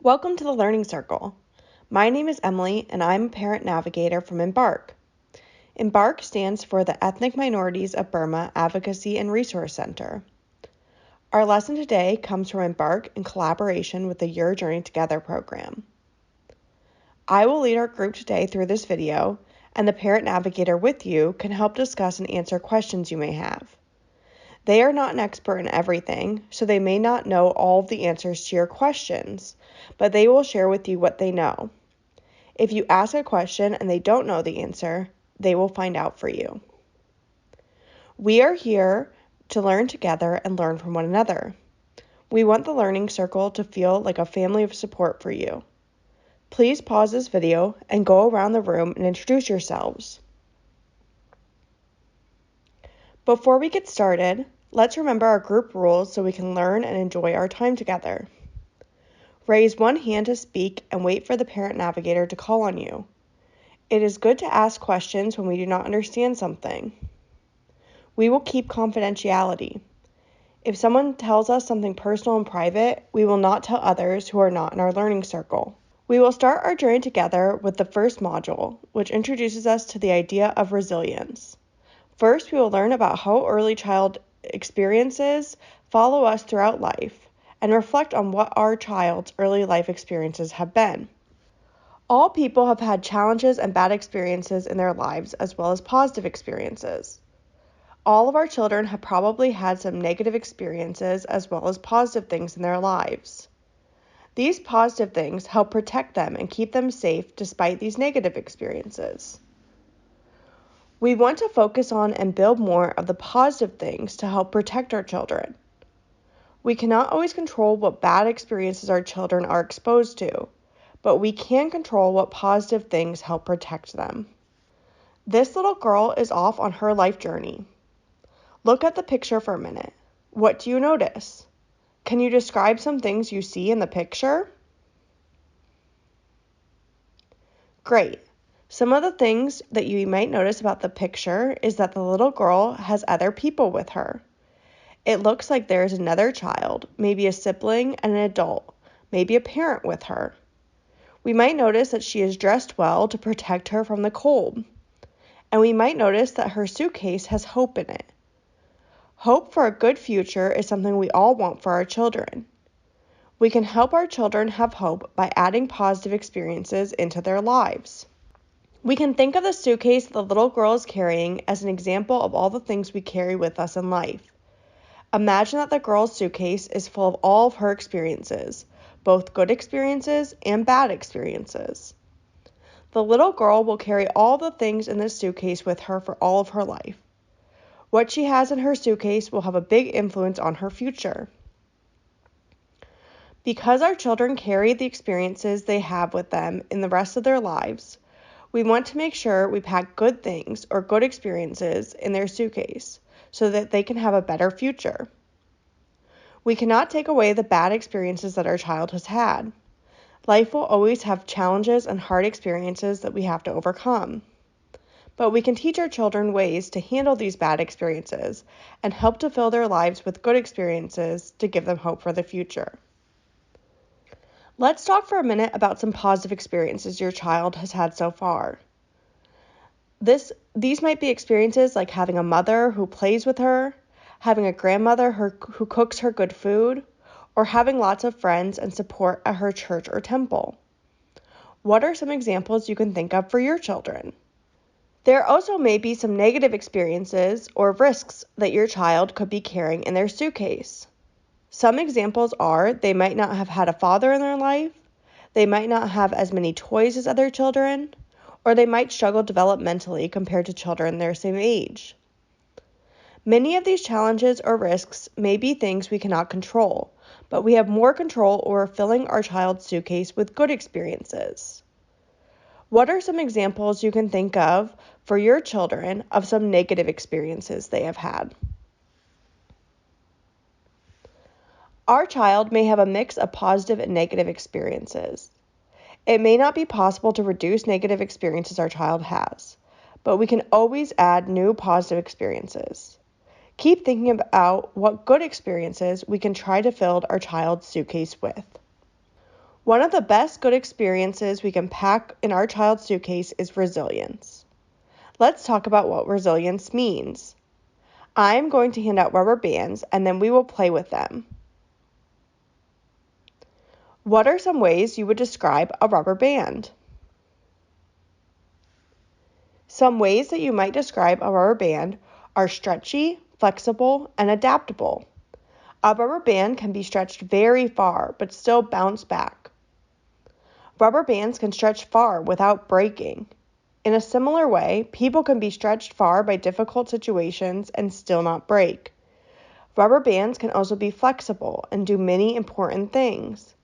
Welcome to the Learning Circle. My name is Emily, and I'm a parent navigator from EMBARC. EMBARC stands for the Ethnic Minorities of Burma Advocacy and Resource Center. Our lesson today comes from EMBARC in collaboration with the Your Journey Together program. I will lead our group today through this video, and the parent navigator with you can help discuss and answer questions you may have. They are not an expert in everything, so they may not know all of the answers to your questions, but they will share with you what they know. If you ask a question and they don't know the answer, they will find out for you. We are here to learn together and learn from one another. We want the Learning Circle to feel like a family of support for you. Please pause this video and go around the room and introduce yourselves. Before we get started, let's remember our group rules so we can learn and enjoy our time together. Raise one hand to speak and wait for the parent navigator to call on you. It is good to ask questions when we do not understand something. We will keep confidentiality. If someone tells us something personal and private, we will not tell others who are not in our learning circle. We will start our journey together with the first module, which introduces us to the idea of resilience. First, we will learn about how early child experiences follow us throughout life and reflect on what our child's early life experiences have been. All people have had challenges and bad experiences in their lives as well as positive experiences. All of our children have probably had some negative experiences as well as positive things in their lives. These positive things help protect them and keep them safe despite these negative experiences. We want to focus on and build more of the positive things to help protect our children. We cannot always control what bad experiences our children are exposed to, but we can control what positive things help protect them. This little girl is off on her life journey. Look at the picture for a minute. What do you notice? Can you describe some things you see in the picture? Great. Some of the things that you might notice about the picture is that the little girl has other people with her. It looks like there is another child, maybe a sibling and an adult, maybe a parent with her. We might notice that she is dressed well to protect her from the cold. And we might notice that her suitcase has hope in it. Hope for a good future is something we all want for our children. We can help our children have hope by adding positive experiences into their lives. We can think of the suitcase the little girl is carrying as an example of all the things we carry with us in life. Imagine that the girl's suitcase is full of all of her experiences, both good experiences and bad experiences. The little girl will carry all the things in this suitcase with her for all of her life. What she has in her suitcase will have a big influence on her future. Because our children carry the experiences they have with them in the rest of their lives, we want to make sure we pack good things or good experiences in their suitcase so that they can have a better future. We cannot take away the bad experiences that our child has had. Life will always have challenges and hard experiences that we have to overcome. But we can teach our children ways to handle these bad experiences and help to fill their lives with good experiences to give them hope for the future. Let's talk for a minute about some positive experiences your child has had so far. These might be experiences like having a mother who plays with her, having a grandmother who cooks her good food, or having lots of friends and support at her church or temple. What are some examples you can think of for your children? There also may be some negative experiences or risks that your child could be carrying in their suitcase. Some examples are they might not have had a father in their life, they might not have as many toys as other children, or they might struggle developmentally compared to children their same age. Many of these challenges or risks may be things we cannot control, but we have more control over filling our child's suitcase with good experiences. What are some examples you can think of for your children of some negative experiences they have had? Our child may have a mix of positive and negative experiences. It may not be possible to reduce negative experiences our child has, but we can always add new positive experiences. Keep thinking about what good experiences we can try to fill our child's suitcase with. One of the best good experiences we can pack in our child's suitcase is resilience. Let's talk about what resilience means. I'm going to hand out rubber bands and then we will play with them. What are some ways you would describe a rubber band? Some ways that you might describe a rubber band are stretchy, flexible, and adaptable. A rubber band can be stretched very far but still bounce back. Rubber bands can stretch far without breaking. In a similar way, people can be stretched far by difficult situations and still not break. Rubber bands can also be flexible and do many important things.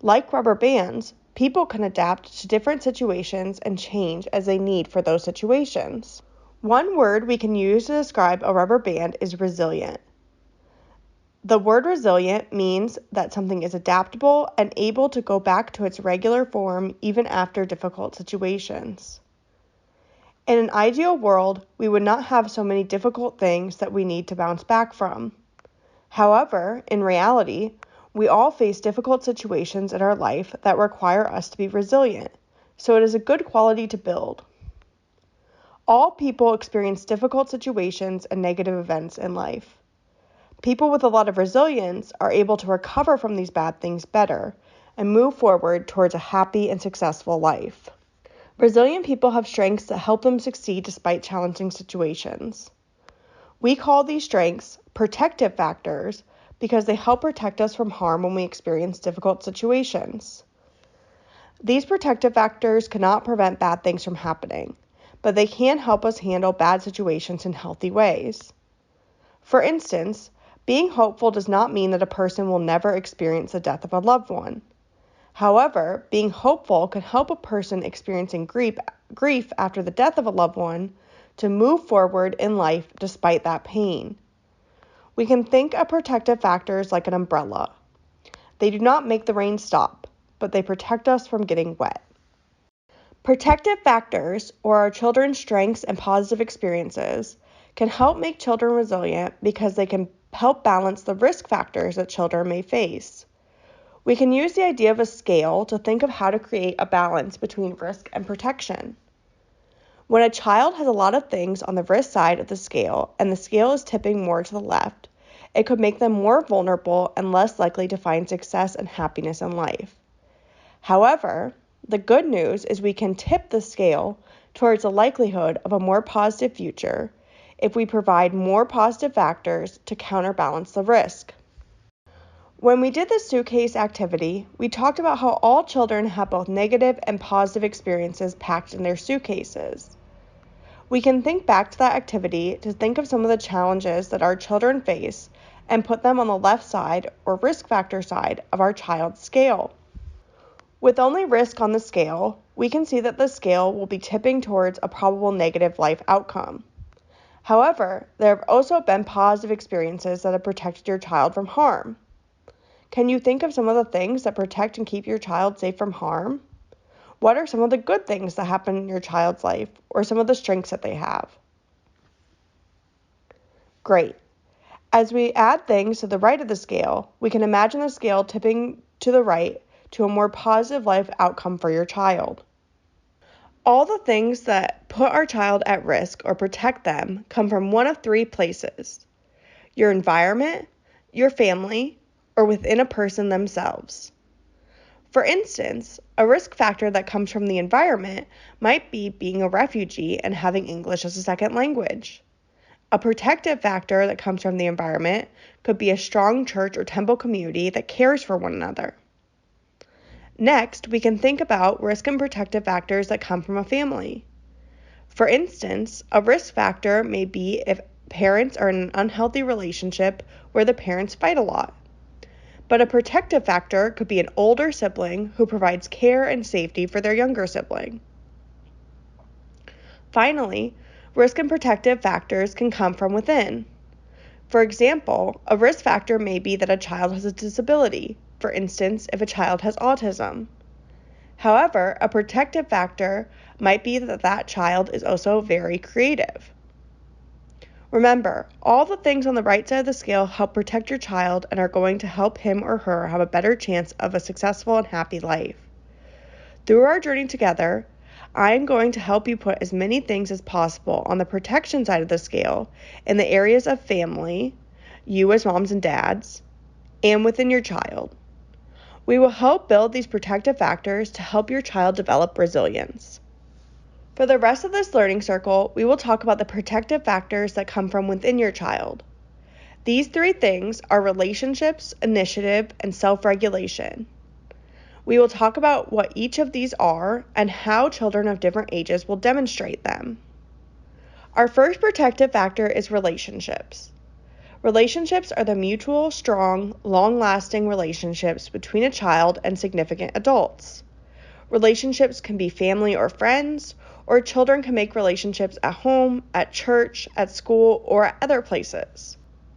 Like rubber bands, people can adapt to different situations and change as they need for those situations. One word we can use to describe a rubber band is resilient. The word resilient means that something is adaptable and able to go back to its regular form even after difficult situations. In an ideal world, we would not have so many difficult things that we need to bounce back from. However, in reality, we all face difficult situations in our life that require us to be resilient, so it is a good quality to build. All people experience difficult situations and negative events in life. People with a lot of resilience are able to recover from these bad things better and move forward towards a happy and successful life. Resilient people have strengths that help them succeed despite challenging situations. We call these strengths protective factors because they help protect us from harm when we experience difficult situations. These protective factors cannot prevent bad things from happening, but they can help us handle bad situations in healthy ways. For instance, being hopeful does not mean that a person will never experience the death of a loved one. However, being hopeful can help a person experiencing grief after the death of a loved one to move forward in life despite that pain. We can think of protective factors like an umbrella. They do not make the rain stop, but they protect us from getting wet. Protective factors, or our children's strengths and positive experiences, can help make children resilient because they can help balance the risk factors that children may face. We can use the idea of a scale to think of how to create a balance between risk and protection. When a child has a lot of things on the risk side of the scale and the scale is tipping more to the left, it could make them more vulnerable and less likely to find success and happiness in life. However, the good news is we can tip the scale towards the likelihood of a more positive future if we provide more positive factors to counterbalance the risk. When we did the suitcase activity, we talked about how all children have both negative and positive experiences packed in their suitcases. We can think back to that activity to think of some of the challenges that our children face and put them on the left side or risk factor side of our child's scale. With only risk on the scale, we can see that the scale will be tipping towards a probable negative life outcome. However, there have also been positive experiences that have protected your child from harm. Can you think of some of the things that protect and keep your child safe from harm? What are some of the good things that happen in your child's life, or some of the strengths that they have? Great. As we add things to the right of the scale, we can imagine the scale tipping to the right to a more positive life outcome for your child. All the things that put our child at risk or protect them come from one of three places: your environment, your family, or within a person themselves. For instance, a risk factor that comes from the environment might be being a refugee and having English as a second language. A protective factor that comes from the environment could be a strong church or temple community that cares for one another. Next, we can think about risk and protective factors that come from a family. For instance, a risk factor may be if parents are in an unhealthy relationship where the parents fight a lot. But a protective factor could be an older sibling who provides care and safety for their younger sibling. Finally, risk and protective factors can come from within. For example, a risk factor may be that a child has a disability, for instance, if a child has autism. However, a protective factor might be that that child is also very creative. Remember, all the things on the right side of the scale help protect your child and are going to help him or her have a better chance of a successful and happy life. Through our journey together, I am going to help you put as many things as possible on the protection side of the scale in the areas of family, you as moms and dads, and within your child. We will help build these protective factors to help your child develop resilience. For the rest of this learning circle, we will talk about the protective factors that come from within your child. These three things are relationships, initiative, and self-regulation. We will talk about what each of these are and how children of different ages will demonstrate them. Our first protective factor is relationships. Relationships are the mutual, strong, long-lasting relationships between a child and significant adults. Relationships can be family or friends, or children can make relationships at home, at church, at school, or at other places.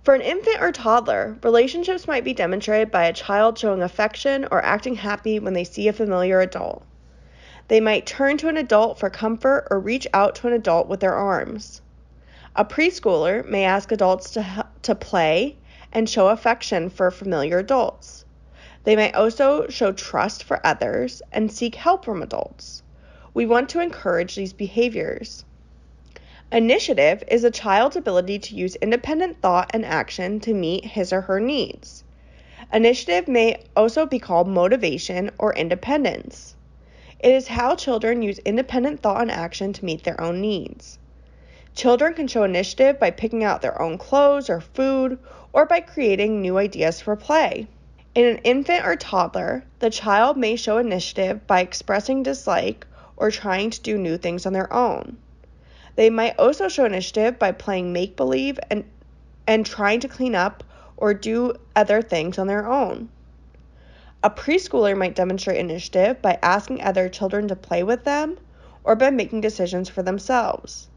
For an infant or toddler, relationships might be demonstrated by a child showing affection or acting happy when they see a familiar adult. They might turn to an adult for comfort or reach out to an adult with their arms. A preschooler may ask adults to play and show affection for familiar adults. They may also show trust for others and seek help from adults. We want to encourage these behaviors. Initiative is a child's ability to use independent thought and action to meet his or her needs. Initiative may also be called motivation or independence. It is how children use independent thought and action to meet their own needs. Children can show initiative by picking out their own clothes or food, or by creating new ideas for play. In an infant or toddler, the child may show initiative by expressing dislike or trying to do new things on their own. They might also show initiative by playing make-believe and trying to clean up or do other things on their own. A preschooler might demonstrate initiative by asking other children to play with them or by making decisions for themselves.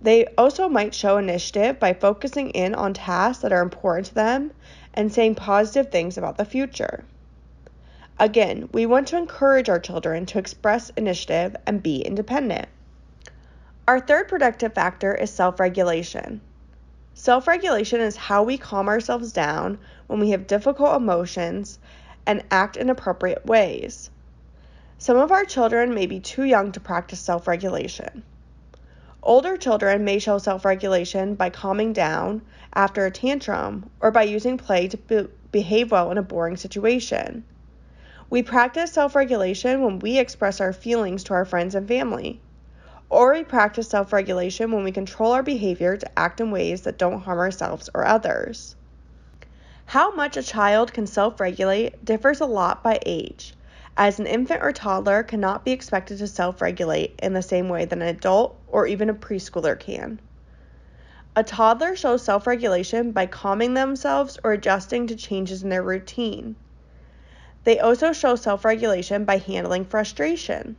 They also might show initiative by focusing in on tasks that are important to them and saying positive things about the future. Again, we want to encourage our children to express initiative and be independent. Our third protective factor is self-regulation. Self-regulation is how we calm ourselves down when we have difficult emotions and act in appropriate ways. Some of our children may be too young to practice self-regulation. Older children may show self-regulation by calming down after a tantrum or by using play to behave well in a boring situation. We practice self-regulation when we express our feelings to our friends and family. Or we practice self-regulation when we control our behavior to act in ways that don't harm ourselves or others. How much a child can self-regulate differs a lot by age, as an infant or toddler cannot be expected to self-regulate in the same way that an adult or even a preschooler can. A toddler shows self-regulation by calming themselves or adjusting to changes in their routine. They also show self-regulation by handling frustration.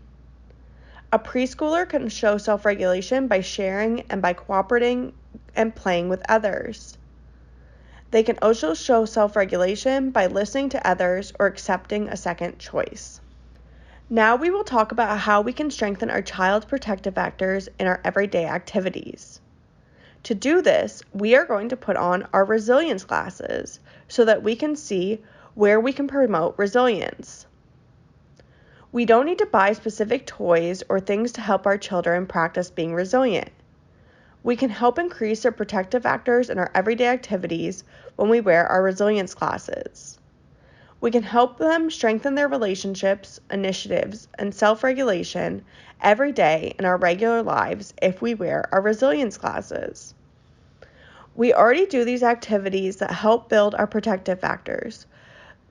A preschooler can show self-regulation by sharing and by cooperating and playing with others. They can also show self-regulation by listening to others or accepting a second choice. Now we will talk about how we can strengthen our child's protective factors in our everyday activities. To do this, we are going to put on our resilience classes so that we can see where we can promote resilience. We don't need to buy specific toys or things to help our children practice being resilient. We can help increase their protective factors in our everyday activities when we wear our resilience classes. We can help them strengthen their relationships, initiatives, and self-regulation every day in our regular lives if we wear our resilience classes. We already do these activities that help build our protective factors,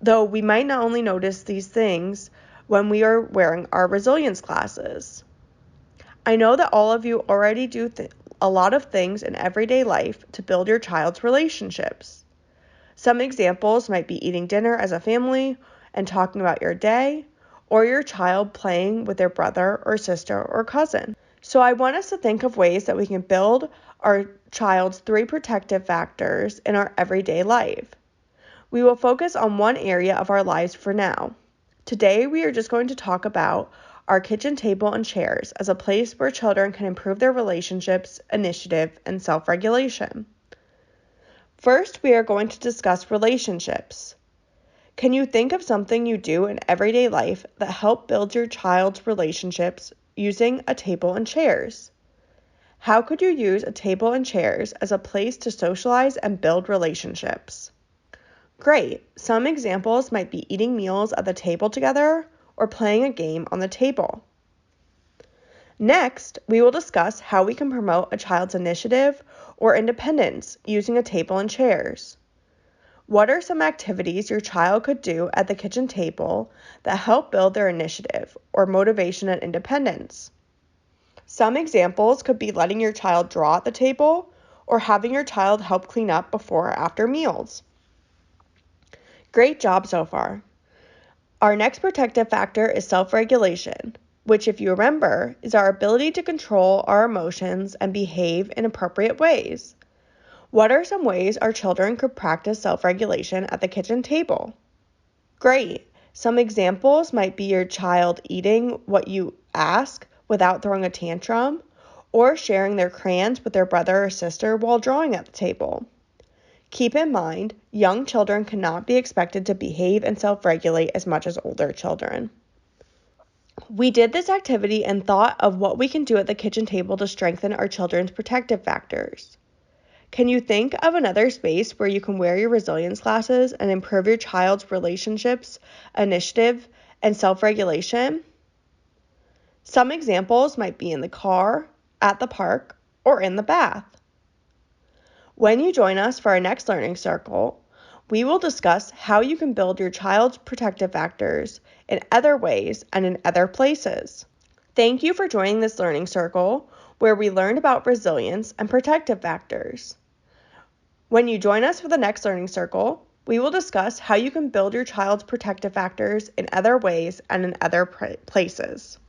though we might not only notice these things when we are wearing our resilience classes. I know that all of you already do a lot of things in everyday life to build your child's relationships. Some examples might be eating dinner as a family and talking about your day, or your child playing with their brother or sister or cousin. So I want us to think of ways that we can build our child's 3 protective factors in our everyday life. We will focus on one area of our lives for now. Today we are just going to talk about our kitchen table and chairs as a place where children can improve their relationships, initiative, and self-regulation. First, we are going to discuss relationships. Can you think of something you do in everyday life that help build your child's relationships using a table and chairs? How could you use a table and chairs as a place to socialize and build relationships? Great. Some examples might be eating meals at the table together or playing a game on the table. Next, we will discuss how we can promote a child's initiative or independence using a table and chairs. What are some activities your child could do at the kitchen table that help build their initiative or motivation and independence? Some examples could be letting your child draw at the table or having your child help clean up before or after meals. Great job so far. Our next protective factor is self-regulation, which, if you remember, is our ability to control our emotions and behave in appropriate ways. What are some ways our children could practice self-regulation at the kitchen table? Great. Some examples might be your child eating what you ask without throwing a tantrum, or sharing their crayons with their brother or sister while drawing at the table. Keep in mind, young children cannot be expected to behave and self-regulate as much as older children. We did this activity and thought of what we can do at the kitchen table to strengthen our children's protective factors. Can you think of another space where you can wear your resilience glasses and improve your child's relationships, initiative, and self-regulation? Some examples might be in the car, at the park, or in the bath. When you join us for our next learning circle, we will discuss how you can build your child's protective factors in other ways and in other places. Thank you for joining this learning circle where we learned about resilience and protective factors. When you join us for the next learning circle, we will discuss how you can build your child's protective factors in other ways and in other places.